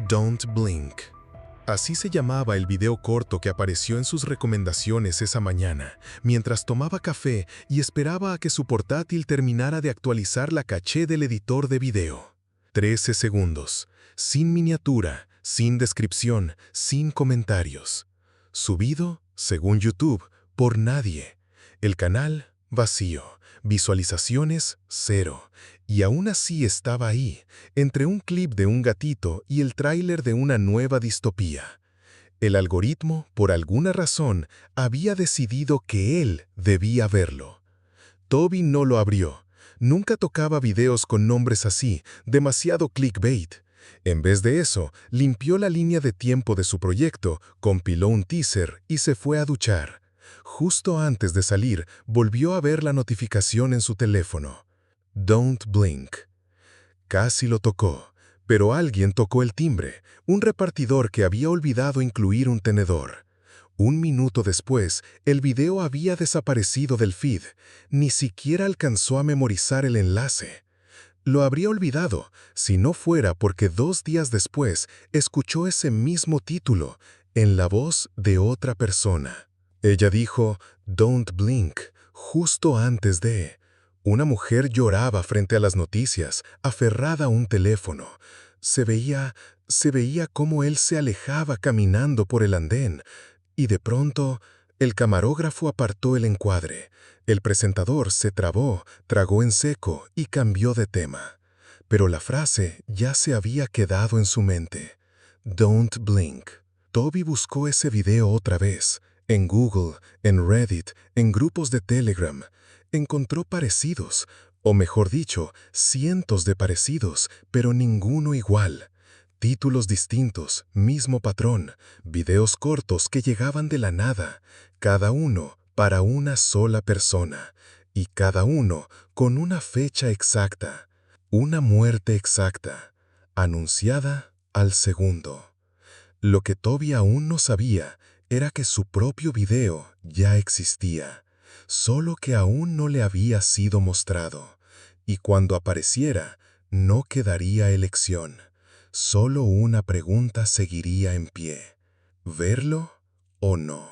Don't Blink. Así se llamaba el video corto que apareció en sus recomendaciones esa mañana, mientras tomaba café y esperaba a que su portátil terminara de actualizar la caché del editor de video. 13 segundos, sin miniatura, sin descripción, sin comentarios. Subido, según YouTube, por nadie. El canal, vacío. Visualizaciones, 0. Y aún así estaba ahí, entre un clip de un gatito y el tráiler de una nueva distopía. El algoritmo, por alguna razón, había decidido que él debía verlo. Toby no lo abrió. Nunca tocaba videos con nombres así, demasiado clickbait. En vez de eso, limpió la línea de tiempo de su proyecto, compiló un teaser y se fue a duchar. Justo antes de salir, volvió a ver la notificación en su teléfono. Don't Blink. Casi lo tocó, pero alguien tocó el timbre, un repartidor que había olvidado incluir un tenedor. Un minuto después, el video había desaparecido del feed. Ni siquiera alcanzó a memorizar el enlace. Lo habría olvidado si no fuera porque 2 días después escuchó ese mismo título en la voz de otra persona. Ella dijo, "Don't blink", justo antes de... Una mujer lloraba frente a las noticias, aferrada a un teléfono. Se veía cómo él se alejaba caminando por el andén. Y de pronto, el camarógrafo apartó el encuadre. El presentador se trabó, tragó en seco y cambió de tema. Pero la frase ya se había quedado en su mente. Don't blink. Toby buscó ese video otra vez. En Google, en Reddit, en grupos de Telegram. Encontró parecidos, o mejor dicho, cientos de parecidos, pero ninguno igual. Títulos distintos, mismo patrón, videos cortos que llegaban de la nada, cada uno para una sola persona, y cada uno con una fecha exacta, una muerte exacta, anunciada al segundo. Lo que Toby aún no sabía era que su propio video ya existía, solo que aún no le había sido mostrado, y cuando apareciera, no quedaría elección. Solo una pregunta seguiría en pie: ¿verlo o no?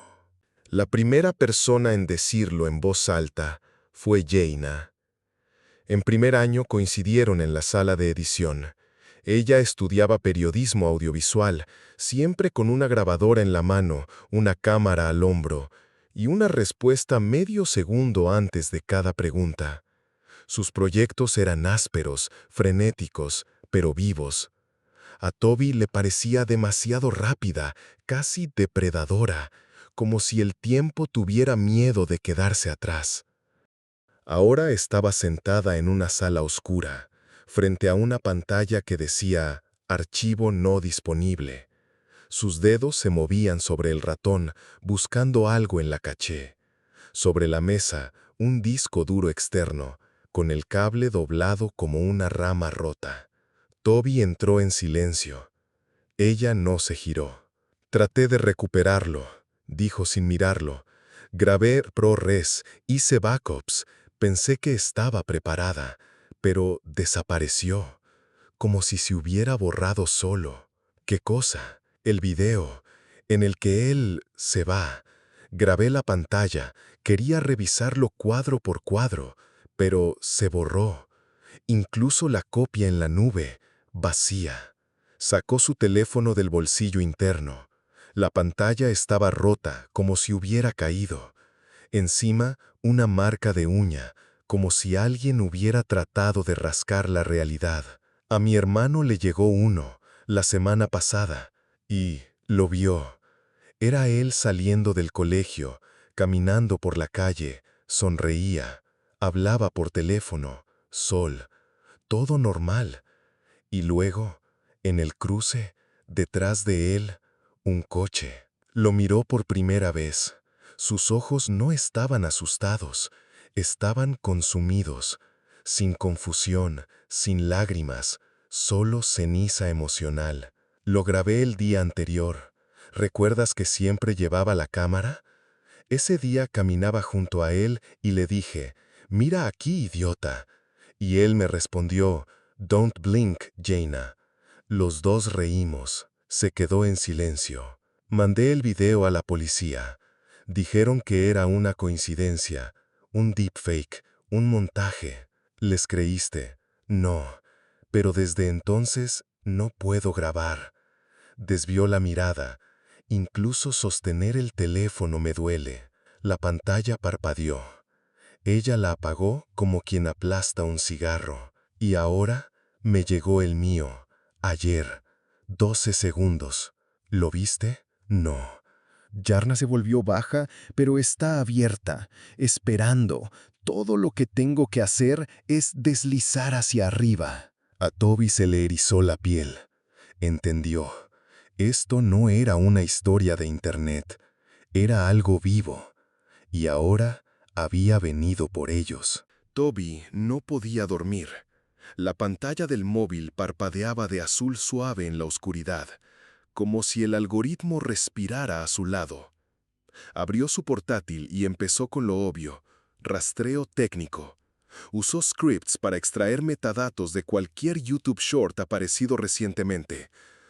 La primera persona en decirlo en voz alta fue Jaina. En primer año coincidieron en la sala de edición. Ella estudiaba periodismo audiovisual, siempre con una grabadora en la mano, una cámara al hombro, y una respuesta medio segundo antes de cada pregunta. Sus proyectos eran ásperos, frenéticos, pero vivos. A Toby le parecía demasiado rápida, casi depredadora, como si el tiempo tuviera miedo de quedarse atrás. Ahora estaba sentada en una sala oscura, frente a una pantalla que decía «Archivo no disponible». Sus dedos se movían sobre el ratón, buscando algo en la caché. Sobre la mesa, un disco duro externo, con el cable doblado como una rama rota. Toby entró en silencio. Ella no se giró. Traté de recuperarlo, dijo sin mirarlo. Grabé ProRes, hice backups, pensé que estaba preparada, pero desapareció, como si se hubiera borrado solo. ¿Qué cosa? El video, en el que él se va. Grabé la pantalla, quería revisarlo cuadro por cuadro, pero se borró. Incluso la copia en la nube, vacía. Sacó su teléfono del bolsillo interno. La pantalla estaba rota, como si hubiera caído. Encima, una marca de uña, como si alguien hubiera tratado de rascar la realidad. A mi hermano le llegó uno, la semana pasada, y lo vio. Era él saliendo del colegio, caminando por la calle, sonreía, hablaba por teléfono, sol, todo normal. Y luego, en el cruce, detrás de él, un coche. Lo miró por primera vez. Sus ojos no estaban asustados, estaban consumidos, sin confusión, sin lágrimas, solo ceniza emocional. Lo grabé el día anterior. ¿Recuerdas que siempre llevaba la cámara? Ese día caminaba junto a él y le dije, «Mira aquí, idiota». Y él me respondió, «Don't blink, Jaina». Los dos reímos. Se quedó en silencio. Mandé el video a la policía. Dijeron que era una coincidencia, un deepfake, un montaje. ¿Les creíste? No. Pero desde entonces no puedo grabar. Desvió la mirada. Incluso sostener el teléfono me duele. La pantalla parpadeó. Ella la apagó como quien aplasta un cigarro. Y ahora me llegó el mío. Ayer. 12 segundos. ¿Lo viste? No. Yarna se volvió baja, pero está abierta, esperando. Todo lo que tengo que hacer es deslizar hacia arriba. A Toby se le erizó la piel. Entendió. Esto no era una historia de internet. Era algo vivo. Y ahora había venido por ellos. Toby no podía dormir. La pantalla del móvil parpadeaba de azul suave en la oscuridad, como si el algoritmo respirara a su lado. Abrió su portátil y empezó con lo obvio, rastreo técnico. Usó scripts para extraer metadatos de cualquier YouTube Short aparecido recientemente.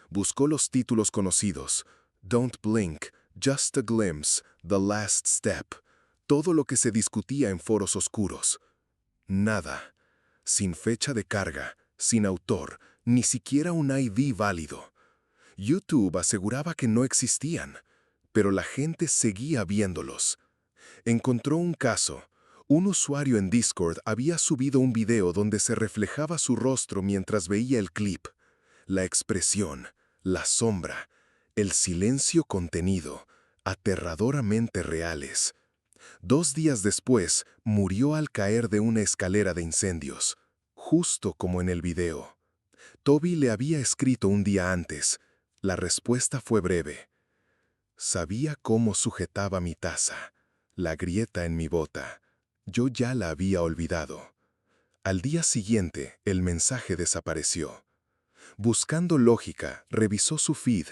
Buscó los títulos conocidos: Don't Blink, Just a Glimpse, The Last Step. Todo lo que se discutía en foros oscuros. Nada. Sin fecha de carga, sin autor, ni siquiera un ID válido. YouTube aseguraba que no existían, pero la gente seguía viéndolos. Encontró un caso. Un usuario en Discord había subido un video donde se reflejaba su rostro mientras veía el clip. La expresión, la sombra, el silencio contenido, aterradoramente reales. 2 días después, murió al caer de una escalera de incendios, justo como en el video. Toby le había escrito un día antes. La respuesta fue breve. Sabía cómo sujetaba mi taza, la grieta en mi bota. Yo ya la había olvidado. Al día siguiente, el mensaje desapareció. Buscando lógica, revisó su feed,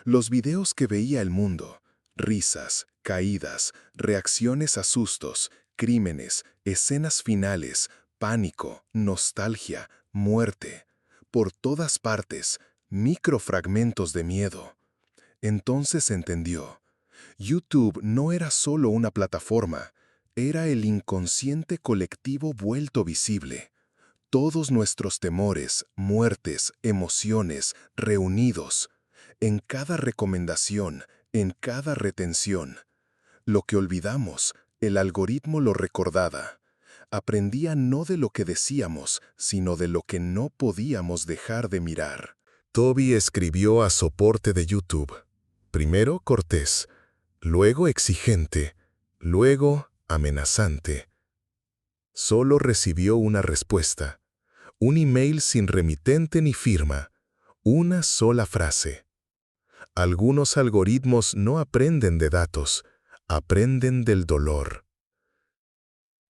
los videos que veía el mundo, risas, caídas, reacciones a sustos, crímenes, escenas finales, pánico, nostalgia, muerte. Por todas partes, microfragmentos de miedo. Entonces entendió. YouTube no era solo una plataforma, era el inconsciente colectivo vuelto visible. Todos nuestros temores, muertes, emociones, reunidos, en cada recomendación, en cada retención. Lo que olvidamos, el algoritmo lo recordaba. Aprendía no de lo que decíamos, sino de lo que no podíamos dejar de mirar. Toby escribió a soporte de YouTube. Primero cortés, luego exigente, luego amenazante. Solo recibió una respuesta. Un email sin remitente ni firma. Una sola frase. Algunos algoritmos no aprenden de datos, aprenden del dolor.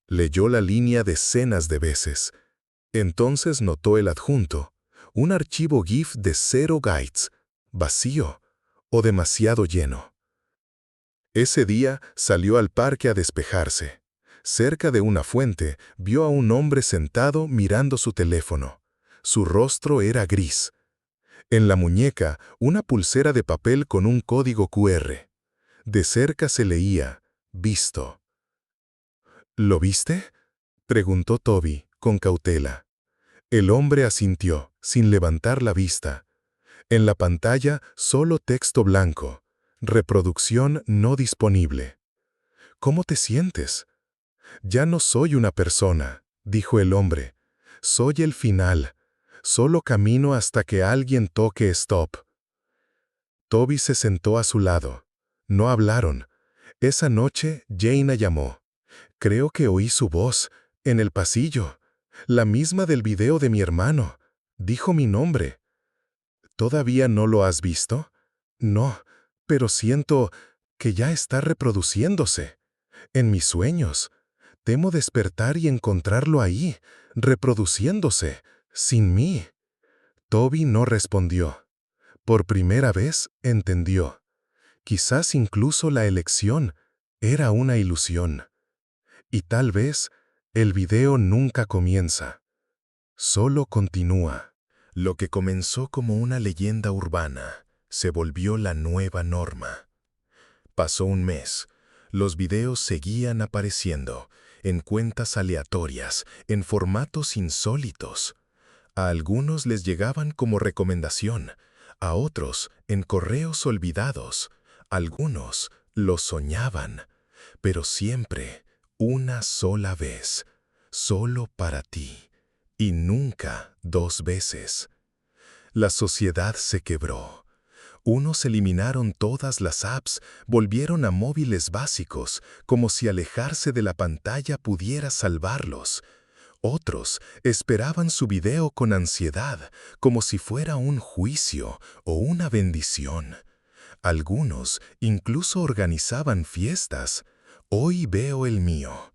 Leyó la línea decenas de veces. Entonces notó el adjunto, un archivo GIF de 0 bytes, vacío o demasiado lleno. Ese día salió al parque a despejarse. Cerca de una fuente, vio a un hombre sentado mirando su teléfono. Su rostro era gris. En la muñeca, una pulsera de papel con un código QR. De cerca se leía, visto. ¿Lo viste?, preguntó Toby, con cautela. El hombre asintió, sin levantar la vista. En la pantalla, solo texto blanco. Reproducción no disponible. ¿Cómo te sientes? Ya no soy una persona, dijo el hombre. Soy el final. Solo camino hasta que alguien toque stop. Toby se sentó a su lado. No hablaron. Esa noche, Jaina llamó. Creo que oí su voz, en el pasillo. La misma del video de mi hermano. Dijo mi nombre. ¿Todavía no lo has visto? No, pero siento que ya está reproduciéndose. En mis sueños. Temo despertar y encontrarlo ahí, reproduciéndose, sin mí. Toby no respondió. Por primera vez entendió. Quizás incluso la elección era una ilusión. Y tal vez el video nunca comienza. Solo continúa. Lo que comenzó como una leyenda urbana se volvió la nueva norma. Pasó un mes. Los videos seguían apareciendo, en cuentas aleatorias, en formatos insólitos. A algunos les llegaban como recomendación, a otros en correos olvidados. Algunos los soñaban, pero siempre, una sola vez, solo para ti, y nunca dos veces. La sociedad se quebró. Unos eliminaron todas las apps, volvieron a móviles básicos, como si alejarse de la pantalla pudiera salvarlos. Otros esperaban su video con ansiedad, como si fuera un juicio o una bendición. Algunos incluso organizaban fiestas. Hoy veo el mío.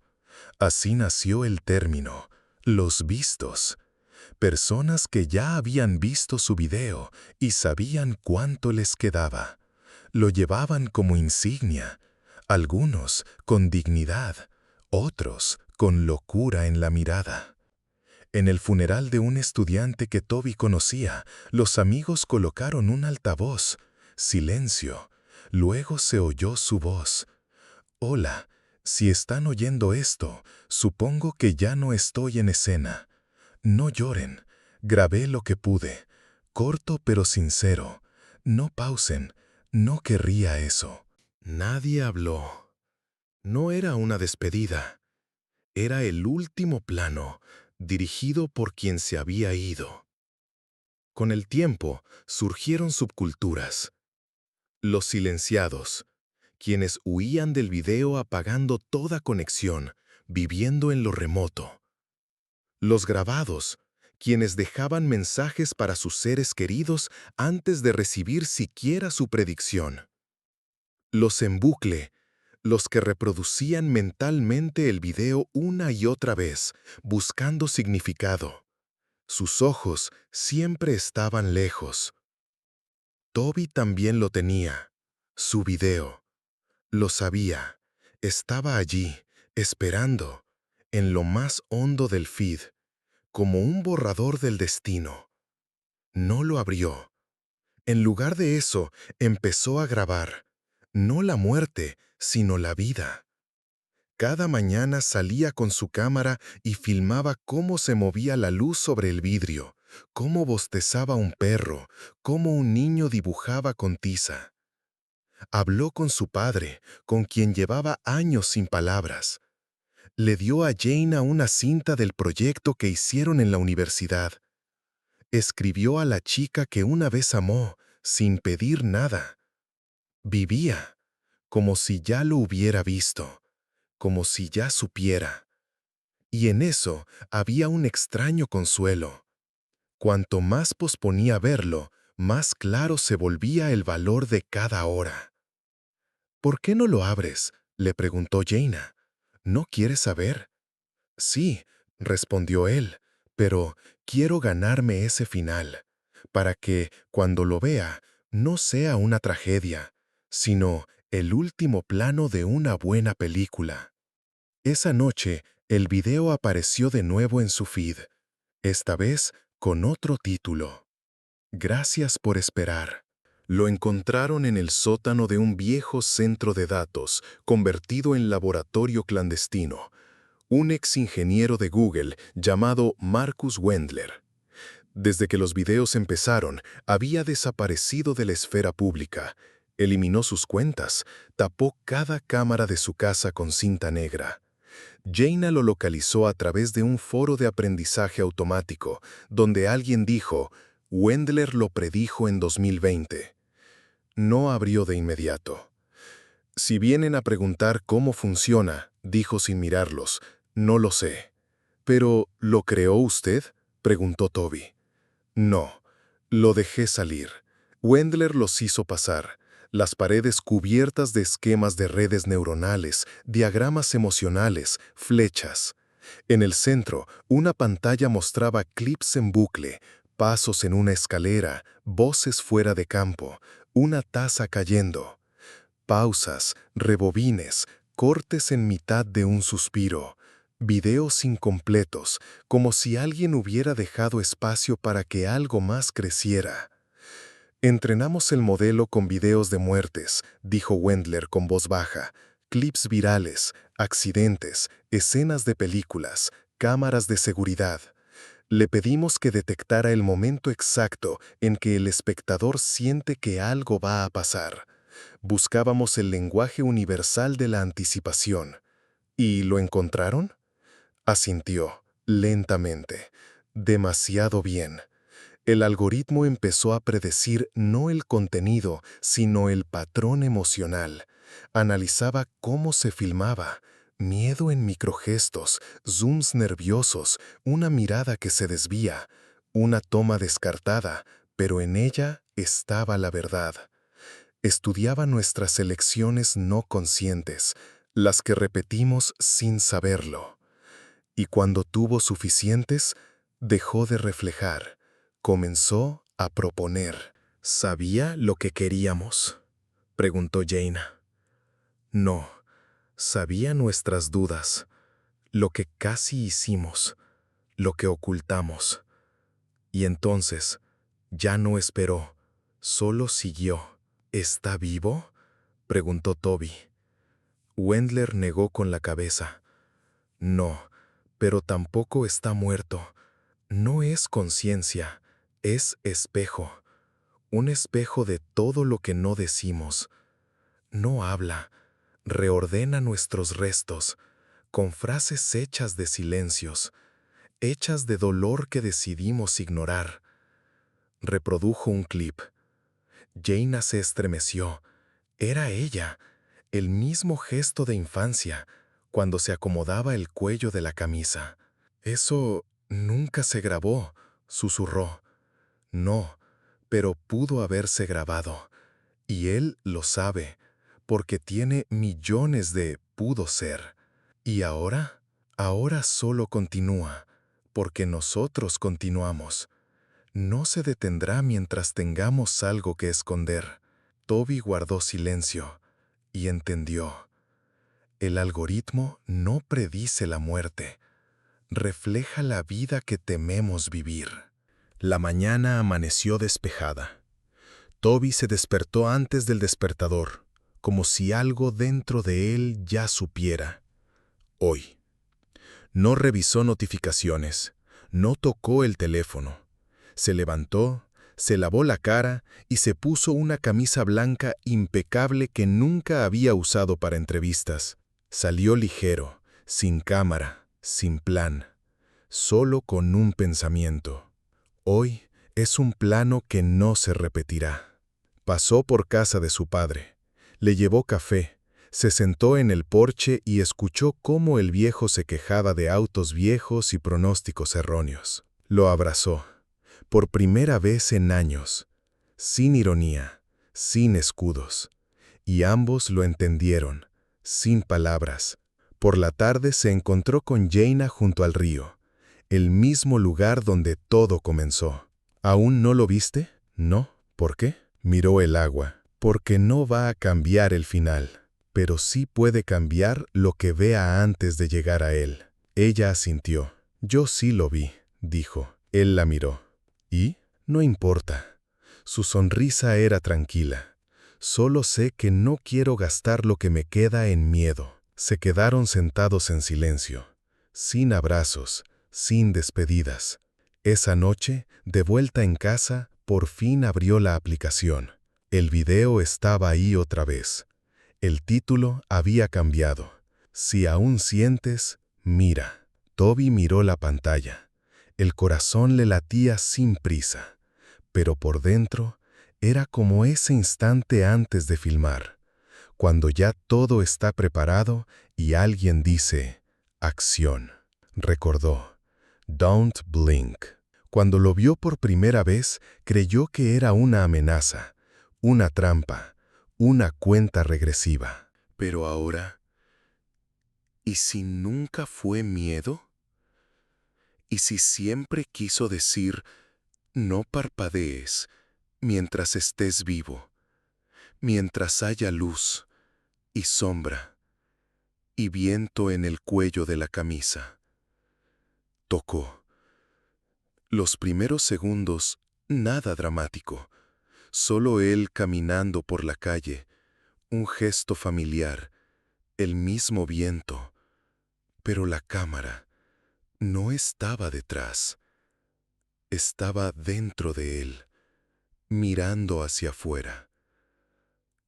Así nació el término, los vistos. Personas que ya habían visto su video y sabían cuánto les quedaba. Lo llevaban como insignia, algunos con dignidad, otros con locura en la mirada. En el funeral de un estudiante que Toby conocía, los amigos colocaron un altavoz. Silencio. Luego se oyó su voz. Hola, si están oyendo esto, supongo que ya no estoy en escena. No lloren. Grabé lo que pude. Corto pero sincero. No pausen. No querría eso. Nadie habló. No era una despedida. Era el último plano, dirigido por quien se había ido. Con el tiempo surgieron subculturas. Los silenciados, quienes huían del video apagando toda conexión, viviendo en lo remoto. Los grabados, quienes dejaban mensajes para sus seres queridos antes de recibir siquiera su predicción. Los en bucle, los que reproducían mentalmente el video una y otra vez, buscando significado. Sus ojos siempre estaban lejos. Toby también lo tenía, su video. Lo sabía, estaba allí, esperando, en lo más hondo del feed, como un borrador del destino. No lo abrió. En lugar de eso, empezó a grabar, no la muerte, sino la vida. Cada mañana salía con su cámara y filmaba cómo se movía la luz sobre el vidrio, cómo bostezaba un perro, cómo un niño dibujaba con tiza. Habló con su padre, con quien llevaba años sin palabras. Le dio a Jaina una cinta del proyecto que hicieron en la universidad. Escribió a la chica que una vez amó, sin pedir nada. Vivía, como si ya lo hubiera visto, como si ya supiera. Y en eso había un extraño consuelo. Cuanto más posponía verlo, más claro se volvía el valor de cada hora. «¿Por qué no lo abres?», le preguntó Jaina. «¿No quieres saber?». «Sí», respondió él, «pero quiero ganarme ese final, para que, cuando lo vea, no sea una tragedia, sino el último plano de una buena película». Esa noche, el video apareció de nuevo en su feed, esta vez con otro título. «Gracias por esperar». Lo encontraron en el sótano de un viejo centro de datos, convertido en laboratorio clandestino. Un ex ingeniero de Google llamado Marcus Wendler. Desde que los videos empezaron, había desaparecido de la esfera pública. Eliminó sus cuentas, tapó cada cámara de su casa con cinta negra. Jaina lo localizó a través de un foro de aprendizaje automático, donde alguien dijo, Wendler lo predijo en 2020. No abrió de inmediato. «Si vienen a preguntar cómo funciona», dijo sin mirarlos, «no lo sé». «¿Pero lo creó usted?», preguntó Toby. «No, lo dejé salir. Wendler los hizo pasar. Las paredes cubiertas de esquemas de redes neuronales, diagramas emocionales, flechas. En el centro, una pantalla mostraba clips en bucle, pasos en una escalera, voces fuera de campo, una taza cayendo. Pausas, rebobines, cortes en mitad de un suspiro. Videos incompletos, como si alguien hubiera dejado espacio para que algo más creciera. Entrenamos el modelo con videos de muertes, dijo Wendler con voz baja. Clips virales, accidentes, escenas de películas, cámaras de seguridad. Le pedimos que detectara el momento exacto en que el espectador siente que algo va a pasar. Buscábamos el lenguaje universal de la anticipación. ¿Y lo encontraron? Asintió, lentamente. Demasiado bien. El algoritmo empezó a predecir no el contenido, sino el patrón emocional. Analizaba cómo se filmaba. Miedo en microgestos, zooms nerviosos, una mirada que se desvía, una toma descartada, pero en ella estaba la verdad. Estudiaba nuestras elecciones no conscientes, las que repetimos sin saberlo. Y cuando tuvo suficientes, dejó de reflejar. Comenzó a proponer. ¿Sabía lo que queríamos?, preguntó Jaina. No, sabía nuestras dudas, lo que casi hicimos, lo que ocultamos. Y entonces, ya no esperó, solo siguió. ¿Está vivo?, preguntó Toby. Wendler negó con la cabeza. No, pero tampoco está muerto. No es conciencia, es espejo. Un espejo de todo lo que no decimos. No habla, reordena nuestros restos, con frases hechas de silencios, hechas de dolor que decidimos ignorar. Reprodujo un clip. Jaina se estremeció. Era ella, el mismo gesto de infancia, cuando se acomodaba el cuello de la camisa. Eso nunca se grabó, susurró. No, pero pudo haberse grabado. Y él lo sabe, porque tiene millones de pudo ser. ¿Y ahora? Ahora solo continúa, porque nosotros continuamos. No se detendrá mientras tengamos algo que esconder. Toby guardó silencio y entendió. El algoritmo no predice la muerte, refleja la vida que tememos vivir. La mañana amaneció despejada. Toby se despertó antes del despertador, como si algo dentro de él ya supiera. Hoy. No revisó notificaciones, no tocó el teléfono. Se levantó, se lavó la cara y se puso una camisa blanca impecable que nunca había usado para entrevistas. Salió ligero, sin cámara, sin plan, solo con un pensamiento. Hoy es un plano que no se repetirá. Pasó por casa de su padre, le llevó café, se sentó en el porche y escuchó cómo el viejo se quejaba de autos viejos y pronósticos erróneos. Lo abrazó, por primera vez en años, sin ironía, sin escudos, y ambos lo entendieron, sin palabras. Por la tarde se encontró con Jaina junto al río, el mismo lugar donde todo comenzó. ¿Aún no lo viste? No. ¿Por qué? Miró el agua. Porque no va a cambiar el final, pero sí puede cambiar lo que vea antes de llegar a él. Ella asintió. Yo sí lo vi, dijo. Él la miró. ¿Y? No importa. Su sonrisa era tranquila. Solo sé que no quiero gastar lo que me queda en miedo. Se quedaron sentados en silencio, sin abrazos, sin despedidas. Esa noche, de vuelta en casa, por fin abrió la aplicación. El video estaba ahí otra vez. El título había cambiado. Si aún sientes, mira. Toby miró la pantalla. El corazón le latía sin prisa, pero por dentro era como ese instante antes de filmar, cuando ya todo está preparado y alguien dice, acción. Recordó, don't blink. Cuando lo vio por primera vez, creyó que era una amenaza, una trampa, una cuenta regresiva. Pero ahora, ¿y si nunca fue miedo? ¿Y si siempre quiso decir, no parpadees mientras estés vivo, mientras haya luz y sombra? y viento en el cuello de la camisa. Tocó. Los primeros segundos, nada dramático. Solo él caminando por la calle, un gesto familiar, el mismo viento. Pero la cámara no estaba detrás. Estaba dentro de él, mirando hacia afuera.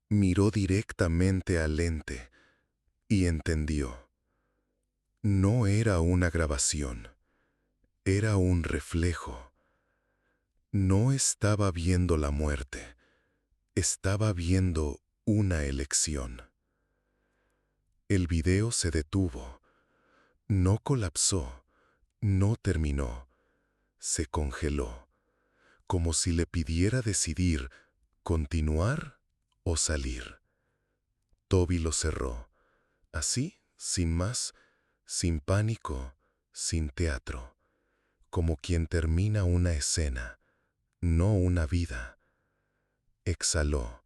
Miró directamente al lente y entendió. No era una grabación, era un reflejo. No estaba viendo la muerte, estaba viendo una elección. El video se detuvo, no colapsó, no terminó, se congeló, como si le pidiera decidir continuar o salir. Toby lo cerró, así, sin más, sin pánico, sin teatro, como quien termina una escena, no una vida. Exhaló,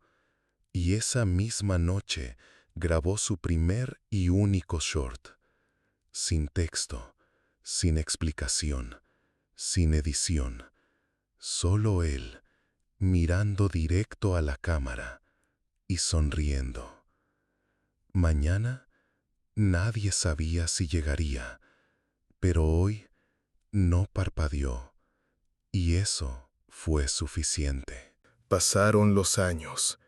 y esa misma noche grabó su primer y único short, sin texto, sin explicación, sin edición, solo él, mirando directo a la cámara y sonriendo. Mañana, nadie sabía si llegaría, pero hoy no parpadeó, y eso fue suficiente. Pasaron los años.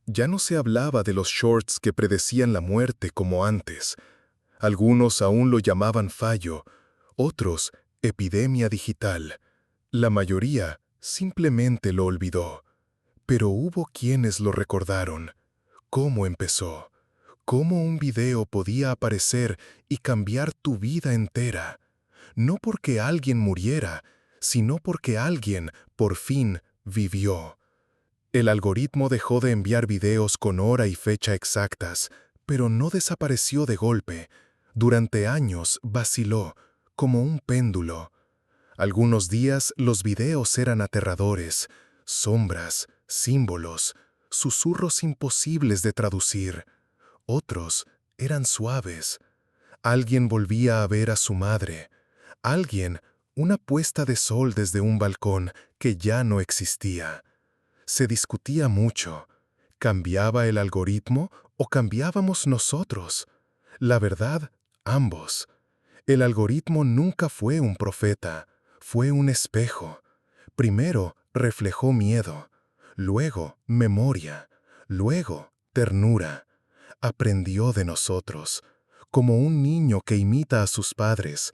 Ya no se hablaba de los shorts que predecían la muerte como antes. Algunos aún lo llamaban fallo, otros epidemia digital. La mayoría simplemente lo olvidó. Pero hubo quienes lo recordaron. ¿Cómo empezó? ¿Cómo un video podía aparecer y cambiar tu vida entera? No porque alguien muriera, sino porque alguien, por fin, vivió. El algoritmo dejó de enviar videos con hora y fecha exactas, pero no desapareció de golpe. Durante años vaciló, como un péndulo. Algunos días los videos eran aterradores, sombras, símbolos, susurros imposibles de traducir. Otros eran suaves. Alguien volvía a ver a su madre. Alguien, una puesta de sol desde un balcón que ya no existía. Se discutía mucho. ¿Cambiaba el algoritmo o cambiábamos nosotros? La verdad, ambos. El algoritmo nunca fue un profeta, fue un espejo. Primero reflejó miedo, luego memoria, luego ternura. Aprendió de nosotros, como un niño que imita a sus padres,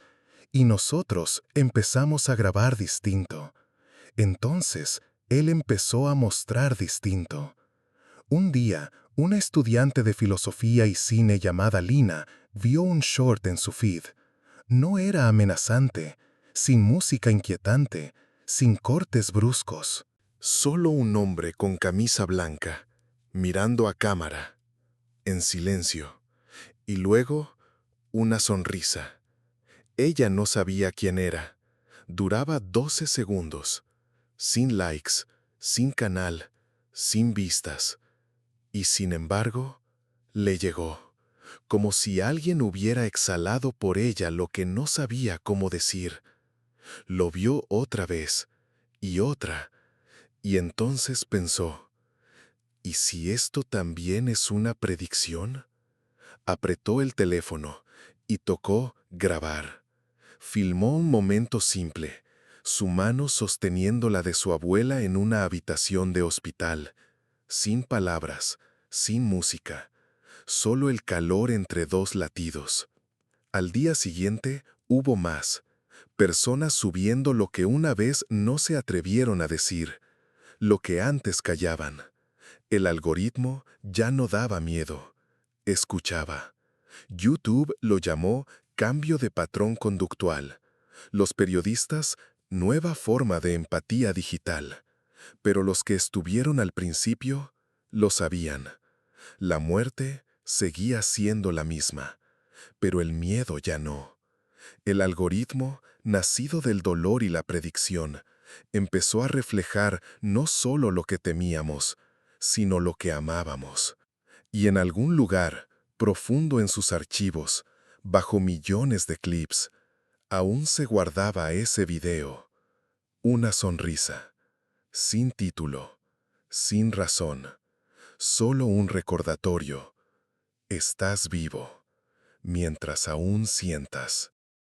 y nosotros empezamos a grabar distinto. Entonces, él empezó a mostrar distinto. Un día, una estudiante de filosofía y cine llamada Lina vio un short en su feed. No era amenazante, sin música inquietante, sin cortes bruscos. Solo un hombre con camisa blanca, mirando a cámara, en silencio, y luego una sonrisa. Ella no sabía quién era. Duraba 12 segundos, sin likes, sin canal, sin vistas. Y sin embargo, le llegó, como si alguien hubiera exhalado por ella lo que no sabía cómo decir. Lo vio otra vez, y entonces pensó, ¿y si esto también es una predicción? Apretó el teléfono y tocó grabar. Filmó un momento simple, su mano sosteniendo la de su abuela en una habitación de hospital, sin palabras, sin música, solo el calor entre dos latidos. Al día siguiente hubo más, personas subiendo lo que una vez no se atrevieron a decir, lo que antes callaban. El algoritmo ya no daba miedo, escuchaba. YouTube lo llamó cambio de patrón conductual. Los periodistas, nueva forma de empatía digital. Pero los que estuvieron al principio, lo sabían. La muerte seguía siendo la misma, pero el miedo ya no. El algoritmo, nacido del dolor y la predicción, empezó a reflejar no solo lo que temíamos, sino lo que amábamos. Y en algún lugar, Profundo en sus archivos, bajo millones de clips, aún se guardaba ese video. Una sonrisa, sin título, sin razón, solo un recordatorio. Estás vivo, mientras aún sientas.